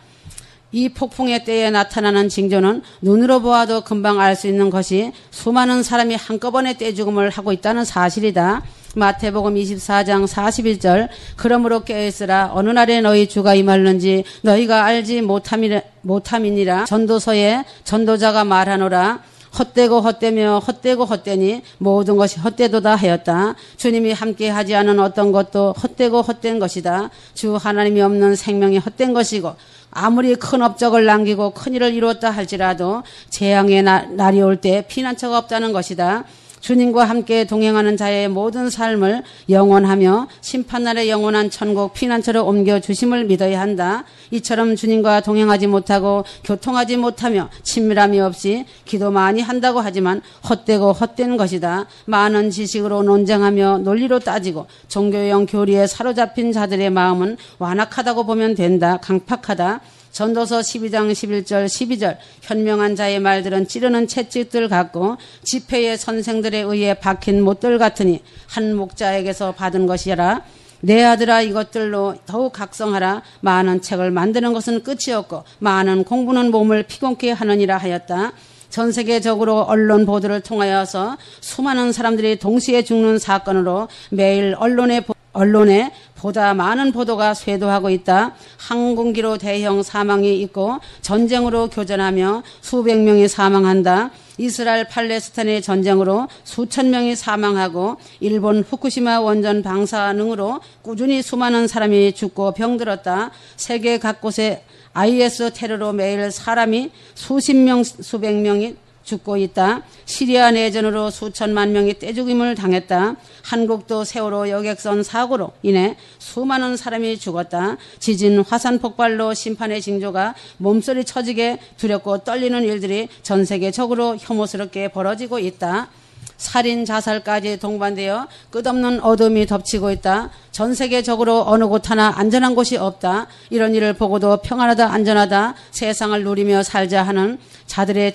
이 폭풍의 때에 나타나는 징조는 눈으로 보아도 금방 알 수 있는 것이 수많은 사람이 한꺼번에 떼죽음을 하고 있다는 사실이다. 마태복음 24장 41절 그러므로 깨어있으라 어느 날에 너희 주가 임하는지 너희가 알지 못함이니라. 전도서에 전도자가 말하노라. 헛되고 헛되며 헛되고 헛되니 모든 것이 헛되도다 하였다. 주님이 함께하지 않은 어떤 것도 헛되고 헛된 것이다. 주 하나님이 없는 생명이 헛된 것이고 아무리 큰 업적을 남기고 큰 일을 이루었다 할지라도 재앙의 날이 올 때 피난처가 없다는 것이다. 주님과 함께 동행하는 자의 모든 삶을 영원하며 심판날의 영원한 천국 피난처로 옮겨주심을 믿어야 한다. 이처럼 주님과 동행하지 못하고 교통하지 못하며 친밀함이 없이 기도 많이 한다고 하지만 헛되고 헛된 것이다. 많은 지식으로 논쟁하며 논리로 따지고 종교형 교리에 사로잡힌 자들의 마음은 완악하다고 보면 된다. 강팍하다. 전도서 12장 11절 12절 현명한 자의 말들은 찌르는 채찍들 같고 지폐의 선생들에 의해 박힌 못들 같으니 한 목자에게서 받은 것이라. 내 아들아 이것들로 더욱 각성하라. 많은 책을 만드는 것은 끝이 없고 많은 공부는 몸을 피곤케 하느니라 하였다. 전 세계적으로 언론 보도를 통하여서 수많은 사람들이 동시에 죽는 사건으로 매일 언론에 보다 많은 보도가 쇄도하고 있다. 항공기로 대형 사망이 있고 전쟁으로 교전하며 수백 명이 사망한다. 이스라엘 팔레스타인의 전쟁으로 수천 명이 사망하고 일본 후쿠시마 원전 방사능으로 꾸준히 수많은 사람이 죽고 병들었다. 세계 각곳에 IS 테러로 매일 사람이 수십 명, 수백 명이 죽고 있다. 시리아 내전으로 수천만 명이 떼죽임을 당했다. 한국도 세월호 여객선 사고로 인해 수많은 사람이 죽었다. 지진, 화산 폭발로 심판의 징조가 몸소리 쳐지게 두렵고 떨리는 일들이 전 세계적으로 혐오스럽게 벌어지고 있다. 살인, 자살까지 동반되어 끝없는 어둠이 덮치고 있다. 전 세계적으로 어느 곳 하나 안전한 곳이 없다. 이런 일을 보고도 평안하다, 안전하다, 세상을 누리며 살자 하는 자들이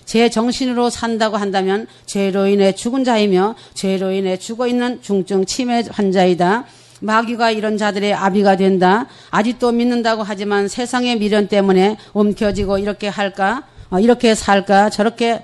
제정신으로 산다고 한다면 죄로 인해 죽은 자이며 죄로 인해 죽어있는 중증 치매 환자이다. 마귀가 이런 자들의 아비가 된다. 아직도 믿는다고 하지만 세상의 미련 때문에 움켜쥐고 이렇게 할까? 이렇게 살까? 저렇게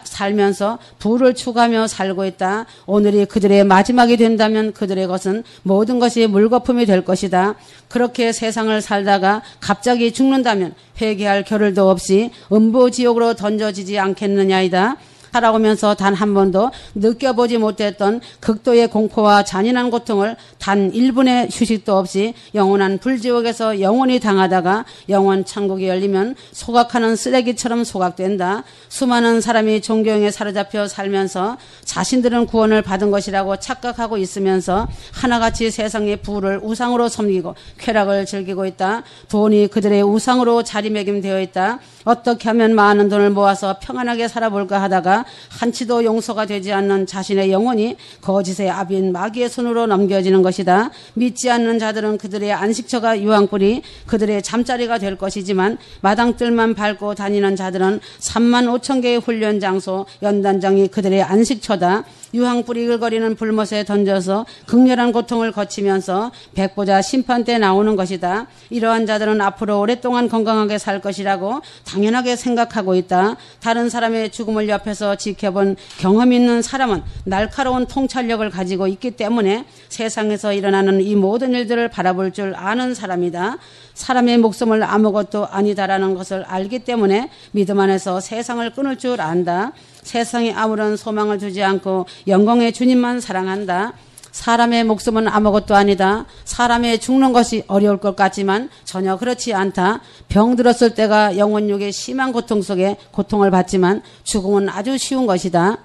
살면서 부를 추구하며 살고 있다. 오늘이 그들의 마지막이 된다면 그들의 것은 모든 것이 물거품이 될 것이다. 그렇게 세상을 살다가 갑자기 죽는다면 회개할 겨를도 없이 음부지옥으로 던져지지 않겠느냐이다. 살아오면서 단 한 번도 느껴보지 못했던 극도의 공포와 잔인한 고통을 단 1분의 휴식도 없이 영원한 불지옥에서 영원히 당하다가 영원 천국이 열리면 소각하는 쓰레기처럼 소각된다. 수많은 사람이 존경에 사로잡혀 살면서 자신들은 구원을 받은 것이라고 착각하고 있으면서 하나같이 세상의 부를 우상으로 섬기고 쾌락을 즐기고 있다. 돈이 그들의 우상으로 자리매김되어 있다. 어떻게 하면 많은 돈을 모아서 평안하게 살아볼까 하다가 한치도 용서가 되지 않는 자신의 영혼이 거짓의 압인 마귀의 손으로 넘겨지는 것이다. 믿지 않는 자들은 그들의 안식처가 유황불이 그들의 잠자리가 될 것이지만 마당뜰만 밟고 다니는 자들은 3만 5천 개의 훈련 장소 연단장이 그들의 안식처다. 유황불이 이글거리는 불못에 던져서 극렬한 고통을 거치면서 백보자 심판 때 나오는 것이다. 이러한 자들은 앞으로 오랫동안 건강하게 살 것이라고 당연하게 생각하고 있다. 다른 사람의 죽음을 옆에서 지켜본 경험 있는 사람은 날카로운 통찰력을 가지고 있기 때문에 세상에서 일어나는 이 모든 일들을 바라볼 줄 아는 사람이다. 사람의 목숨을 아무것도 아니다라는 것을 알기 때문에 믿음 안에서 세상을 끊을 줄 안다. 세상에 아무런 소망을 두지 않고 영광의 주님만 사랑한다. 사람의 목숨은 아무것도 아니다. 사람의 죽는 것이 어려울 것 같지만 전혀 그렇지 않다. 병들었을 때가 영혼육의 심한 고통 속에 고통을 받지만 죽음은 아주 쉬운 것이다.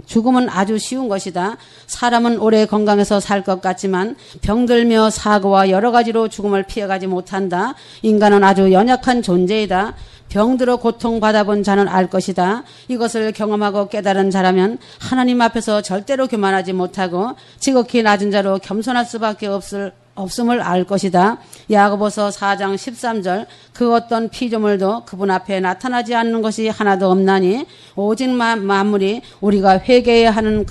죽음은 아주 쉬운 것이다. 사람은 오래 건강해서 살 것 같지만 병들며 사고와 여러 가지로 죽음을 피해가지 못한다. 인간은 아주 연약한 존재이다. 병들어 고통받아본 자는 알 것이다. 이것을 경험하고 깨달은 자라면 하나님 앞에서 절대로 교만하지 못하고 지극히 낮은 자로 겸손할 수밖에 없음을 알 것이다. 야고보서 4장 13절 그 어떤 피조물도 그분 앞에 나타나지 않는 것이 하나도 없나니 오직 만물이 우리가 회개해야 하는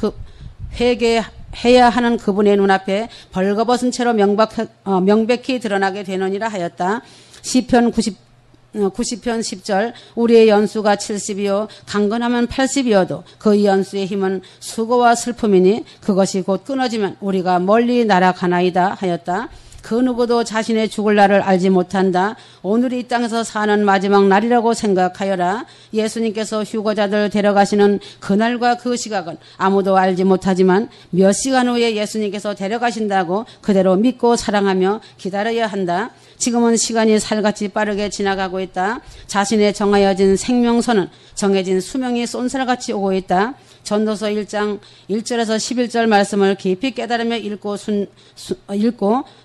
그분의 눈앞에 벌거벗은 채로 명백히 드러나게 되느니라 하였다. 시편 90편 10절 우리의 연수가 70이요 강건하면 80이어도 그 연수의 힘은 수고와 슬픔이니 그것이 곧 끊어지면 우리가 멀리 날아가나이다 하였다. 그 누구도 자신의 죽을 날을 알지 못한다. 오늘이 이 땅에서 사는 마지막 날이라고 생각하여라. 예수님께서 휴거자들 데려가시는 그날과 그 시각은 아무도 알지 못하지만 몇 시간 후에 예수님께서 데려가신다고 그대로 믿고 사랑하며 기다려야 한다. 지금은 시간이 살같이 빠르게 지나가고 있다. 자신의 정하여진 생명선은 정해진 수명이 쏜살같이 오고 있다. 전도서 1장 1절에서 11절 말씀을 깊이 깨달으며 읽고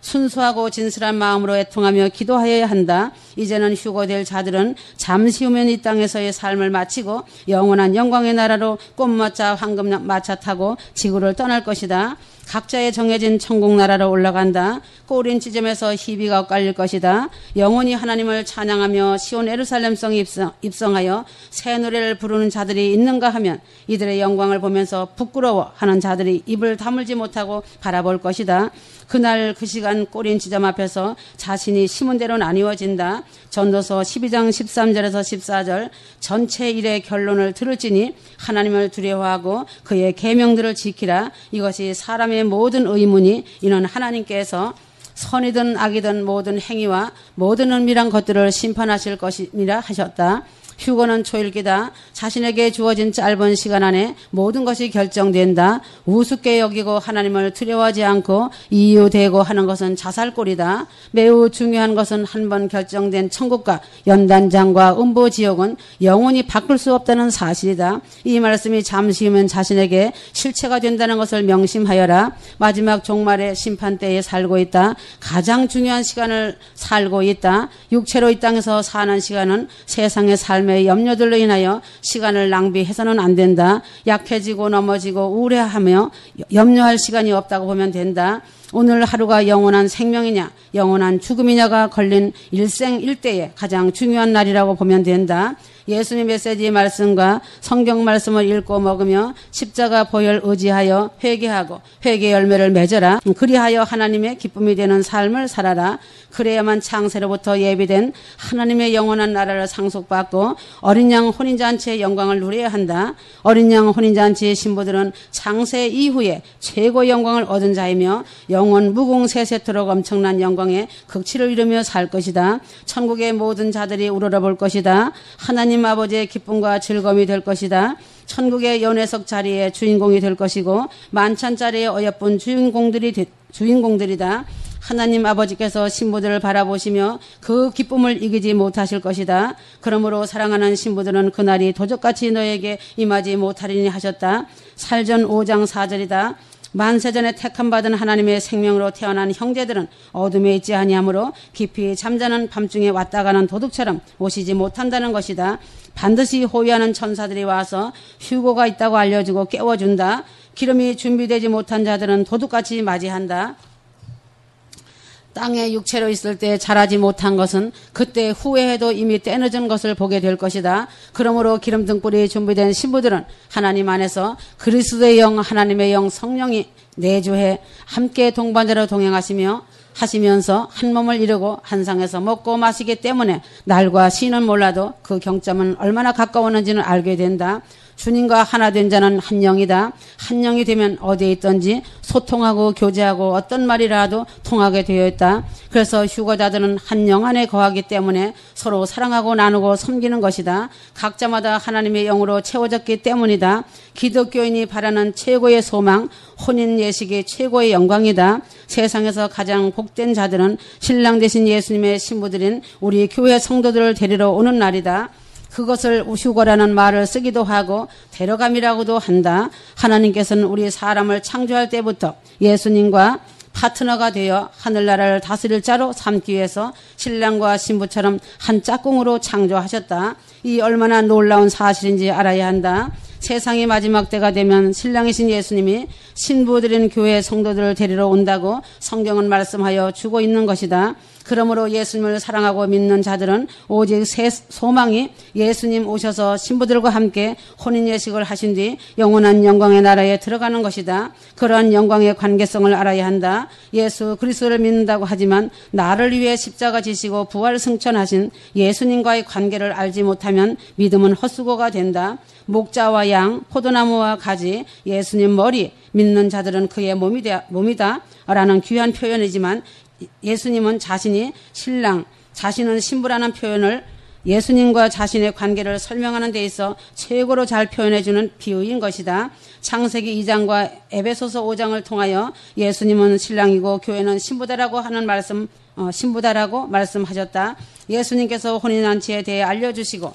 순수하고 진실한 마음으로 애통하며 기도하여야 한다. 이제는 휴거될 자들은 잠시 후면 이 땅에서의 삶을 마치고 영원한 영광의 나라로 꽃마차 황금마차 타고 지구를 떠날 것이다. 각자의 정해진 천국 나라로 올라간다. 꼬린 지점에서 희비가 엇갈릴 것이다. 영원히 하나님을 찬양하며 시온 예루살렘성에 입성하여 새 노래를 부르는 자들이 있는가 하면 이들의 영광을 보면서 부끄러워하는 자들이 입을 다물지 못하고 바라볼 것이다. 그날 그 시간 꼬린 지점 앞에서 자신이 심은 대로 나뉘어진다. 전도서 12장 13절에서 14절 전체 일의 결론을 들을지니 하나님을 두려워하고 그의 계명들을 지키라. 이것이 사람의 모든 의문이 이는 하나님께서 선이든 악이든 모든 행위와 모든 은밀한 것들을 심판하실 것이니라 하셨다. 휴거는 초일기다. 자신에게 주어진 짧은 시간 안에 모든 것이 결정된다. 우습게 여기고 하나님을 두려워하지 않고 이유되고 하는 것은 자살골이다. 매우 중요한 것은 한번 결정된 천국과 연단장과 음부지옥은 영원히 바꿀 수 없다는 사실이다. 이 말씀이 잠시 후면 자신에게 실체가 된다는 것을 명심하여라. 마지막 종말의 심판때에 살고 있다. 가장 중요한 시간을 살고 있다. 육체로 이 땅에서 사는 시간은 세상의 삶의 염려들로 인하여 시간을 낭비해서는 안 된다. 약해지고 넘어지고 우울해하며 염려할 시간이 없다고 보면 된다. 오늘 하루가 영원한 생명이냐 영원한 죽음이냐가 걸린 일생일대의 가장 중요한 날이라고 보면 된다. 예수님 메시지 말씀과 성경 말씀을 읽고 먹으며 십자가 보혈 의지하여 회개하고 회개 열매를 맺어라. 그리하여 하나님의 기쁨이 되는 삶을 살아라. 그래야만 창세로부터 예비된 하나님의 영원한 나라를 상속받고 어린 양 혼인잔치의 영광을 누려야 한다. 어린 양 혼인잔치의 신부들은 창세 이후에 최고의 영광을 얻은 자이며 영원 무궁세세토록 엄청난 영광의 극치를 이루며 살 것이다. 천국의 모든 자들이 우러러볼 것이다. 하나님 아버지의 기쁨과 즐거움이 될 것이다. 천국의 연회석 자리의 주인공이 될 것이고 만찬자리의 어여쁜 주인공들이다. 하나님 아버지께서 신부들을 바라보시며 그 기쁨을 이기지 못하실 것이다. 그러므로 사랑하는 신부들은 그날이 도적같이 너에게 임하지 못하리니 하셨다. 살전 5장 4절이다. 만세전에 택함받은 하나님의 생명으로 태어난 형제들은 어둠에 있지 아니하므로 깊이 잠자는 밤중에 왔다 가는 도둑처럼 오시지 못한다는 것이다. 반드시 호위하는 천사들이 와서 휴고가 있다고 알려주고 깨워준다. 기름이 준비되지 못한 자들은 도둑같이 맞이한다. 땅에 육체로 있을 때 자라지 못한 것은 그때 후회해도 이미 때늦은 것을 보게 될 것이다. 그러므로 기름 등불이 준비된 신부들은 하나님 안에서 그리스도의 영, 하나님의 영, 성령이 내주해 함께 동반자로 하시면서 한 몸을 이루고 한 상에서 먹고 마시기 때문에 날과 시는 몰라도 그 경점은 얼마나 가까웠는지는 알게 된다. 주님과 하나 된 자는 한 영이다. 한 영이 되면 어디에 있든지 소통하고 교제하고 어떤 말이라도 통하게 되어 있다. 그래서 휴거자들은 한 영 안에 거하기 때문에 서로 사랑하고 나누고 섬기는 것이다. 각자마다 하나님의 영으로 채워졌기 때문이다. 기독교인이 바라는 최고의 소망, 혼인 예식이 최고의 영광이다. 세상에서 가장 복된 자들은 신랑 되신 예수님의 신부들인 우리 교회 성도들을 데리러 오는 날이다. 그것을 휴거라는 말을 쓰기도 하고 데려감이라고도 한다. 하나님께서는 우리 사람을 창조할 때부터 예수님과 파트너가 되어 하늘나라를 다스릴 자로 삼기 위해서 신랑과 신부처럼 한 짝꿍으로 창조하셨다. 이 얼마나 놀라운 사실인지 알아야 한다. 세상의 마지막 때가 되면 신랑이신 예수님이 신부들인 교회 성도들을 데리러 온다고 성경은 말씀하여 주고 있는 것이다. 그러므로 예수님을 사랑하고 믿는 자들은 오직 새 소망이 예수님 오셔서 신부들과 함께 혼인예식을 하신 뒤 영원한 영광의 나라에 들어가는 것이다. 그러한 영광의 관계성을 알아야 한다. 예수 그리스도를 믿는다고 하지만 나를 위해 십자가 지시고 부활 승천하신 예수님과의 관계를 알지 못하면 믿음은 헛수고가 된다. 목자와 양, 포도나무와 가지, 예수님 머리, 믿는 자들은 그의 몸이다 라는 귀한 표현이지만 예수님은 자신이 신랑, 자신은 신부라는 표현을 예수님과 자신의 관계를 설명하는 데 있어 최고로 잘 표현해주는 비유인 것이다. 창세기 2장과 에베소서 5장을 통하여 예수님은 신랑이고 교회는 신부다라고 신부다라고 말씀하셨다. 예수님께서 혼인잔치에 대해 알려주시고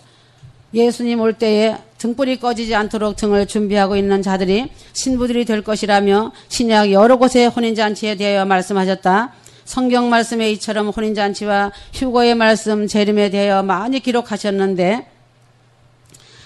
예수님 올 때에 등불이 꺼지지 않도록 등을 준비하고 있는 자들이 신부들이 될 것이라며 신약 여러 곳의 혼인잔치에 대하여 말씀하셨다. 성경 말씀에 이처럼 혼인잔치와 휴거의 말씀, 재림에 대하여 많이 기록하셨는데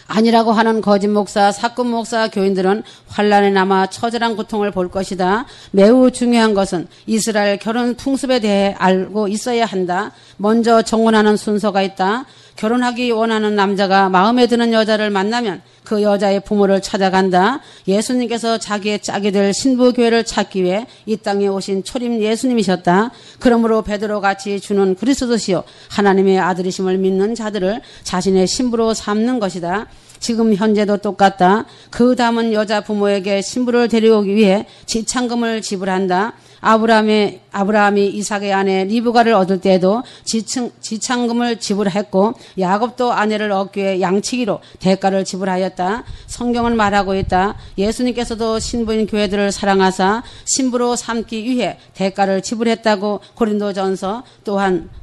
아니라고 하는 거짓 목사, 사건 목사, 교인들은 환란에 남아 처절한 고통을 볼 것이다. 매우 중요한 것은 이스라엘 결혼 풍습에 대해 알고 있어야 한다. 먼저 정혼하는 순서가 있다. 결혼하기 원하는 남자가 마음에 드는 여자를 만나면 그 여자의 부모를 찾아간다. 예수님께서 자기의 짝이 될 신부교회를 찾기 위해 이 땅에 오신 초림 예수님이셨다. 그러므로 베드로같이 주는 그리스도시요 하나님의 아들이심을 믿는 자들을 자신의 신부로 삼는 것이다. 지금 현재도 똑같다. 그 다음은 여자 부모에게 신부를 데려오기 위해 지참금을 지불한다. 아브라함이 이삭의 아내 리브가를 얻을 때에도 지참금을 지불했고 야곱도 아내를 얻기 위해 양치기로 대가를 지불하였다. 성경은 말하고 있다. 예수님께서도 신부인 교회들을 사랑하사 신부로 삼기 위해 대가를 지불했다고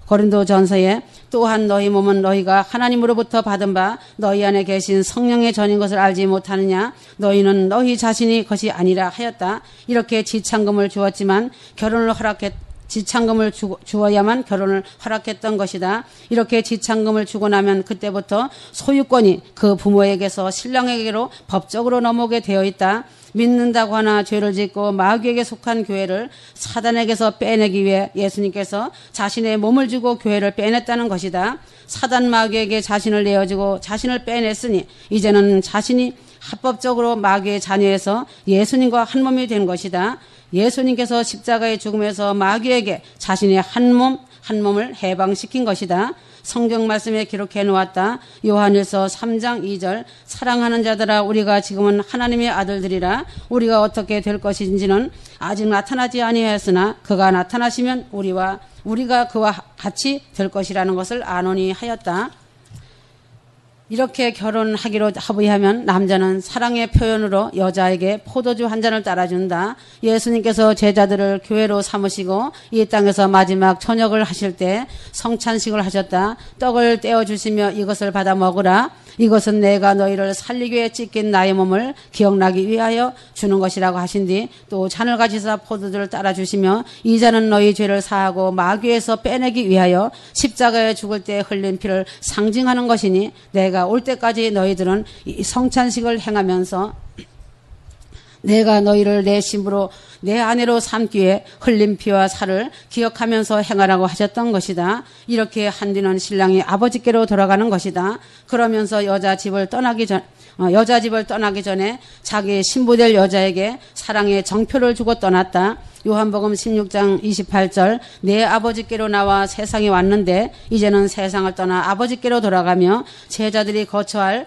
고린도전서에 또한 너희 몸은 너희가 하나님으로부터 받은 바 너희 안에 계신 성령의 전인 것을 알지 못하느냐. 너희는 너희 자신이 것이 아니라 하였다. 이렇게 지참금을 주었지만 지참금을 주어야만 결혼을 허락했던 것이다. 이렇게 지참금을 주고 나면 그때부터 소유권이 그 부모에게서 신랑에게로 법적으로 넘어오게 되어 있다. 믿는다고 하나 죄를 짓고 마귀에게 속한 교회를 사단에게서 빼내기 위해 예수님께서 자신의 몸을 주고 교회를 빼냈다는 것이다. 사단 마귀에게 자신을 내어주고 자신을 빼냈으니 이제는 자신이 합법적으로 마귀의 자녀에서 예수님과 한 몸이 된 것이다. 예수님께서 십자가의 죽음에서 마귀에게 자신의 한 몸을 해방시킨 것이다. 성경 말씀에 기록해 놓았다. 요한일서 3장 2절 사랑하는 자들아 우리가 지금은 하나님의 아들들이라. 우리가 어떻게 될 것인지는 아직 나타나지 아니하였으나 그가 나타나시면 우리가 그와 같이 될 것이라는 것을 아노니 하였다. 이렇게 결혼하기로 합의하면 남자는 사랑의 표현으로 여자에게 포도주 한 잔을 따라준다. 예수님께서 제자들을 교회로 삼으시고 이 땅에서 마지막 저녁을 하실 때 성찬식을 하셨다. 떡을 떼어주시며 이것을 받아 먹으라. 이것은 내가 너희를 살리기 위해 찢긴 나의 몸을 기억나기 위하여 주는 것이라고 하신 뒤 또 잔을 가지사 포도주를 따라주시며 이 잔은 너희 죄를 사하고 마귀에서 빼내기 위하여 십자가에 죽을 때 흘린 피를 상징하는 것이니 내가 올 때까지 너희들은 이 성찬식을 행하면서 내가 너희를 내 신부로 내 아내로 삼기 위해 흘린 피와 살을 기억하면서 행하라고 하셨던 것이다. 이렇게 한 뒤는 신랑이 아버지께로 돌아가는 것이다. 그러면서 여자 집을 떠나기 전에 자기 신부될 여자에게 사랑의 정표를 주고 떠났다. 요한복음 16장 28절 내 아버지께로 나와 세상에 왔는데 이제는 세상을 떠나 아버지께로 돌아가며 제자들이 거처할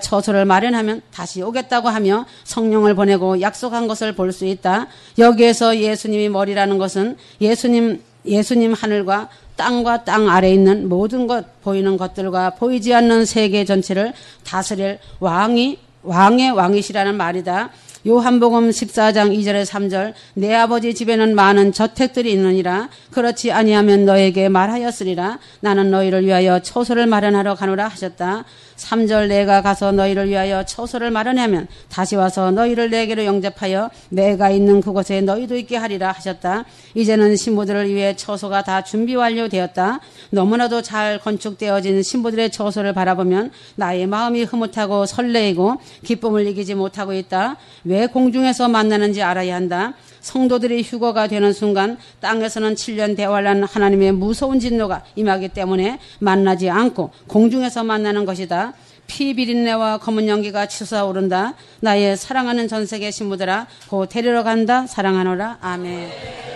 처소를 마련하면 다시 오겠다고 하며 성령을 보내고 약속한 것을 볼 수 있다. 여기에서 예수님이 머리라는 것은 예수님 하늘과 땅과 땅 아래에 있는 모든 것, 보이는 것들과 보이지 않는 세계 전체를 다스릴 왕의 왕이시라는 말이다. 요한복음 14장 2절에 3절 내 아버지 집에는 많은 저택들이 있느니라. 그렇지 아니하면 너에게 말하였으리라. 나는 너희를 위하여 처소를 마련하러 가노라 하셨다. 3절 내가 가서 너희를 위하여 처소를 마련하면 다시 와서 너희를 내게로 영접하여 내가 있는 그곳에 너희도 있게 하리라 하셨다. 이제는 신부들을 위해 처소가 다 준비 완료되었다. 너무나도 잘 건축되어진 신부들의 처소를 바라보면 나의 마음이 흐뭇하고 설레이고 기쁨을 이기지 못하고 있다. 왜 공중에서 만나는지 알아야 한다. 성도들이 휴거가 되는 순간 땅에서는 7년 대환란 하나님의 무서운 진노가 임하기 때문에 만나지 않고 공중에서 만나는 것이다. 피 비린내와 검은 연기가 치솟아오른다. 나의 사랑하는 전세계 신부들아 곧 데리러 간다. 사랑하노라. 아멘.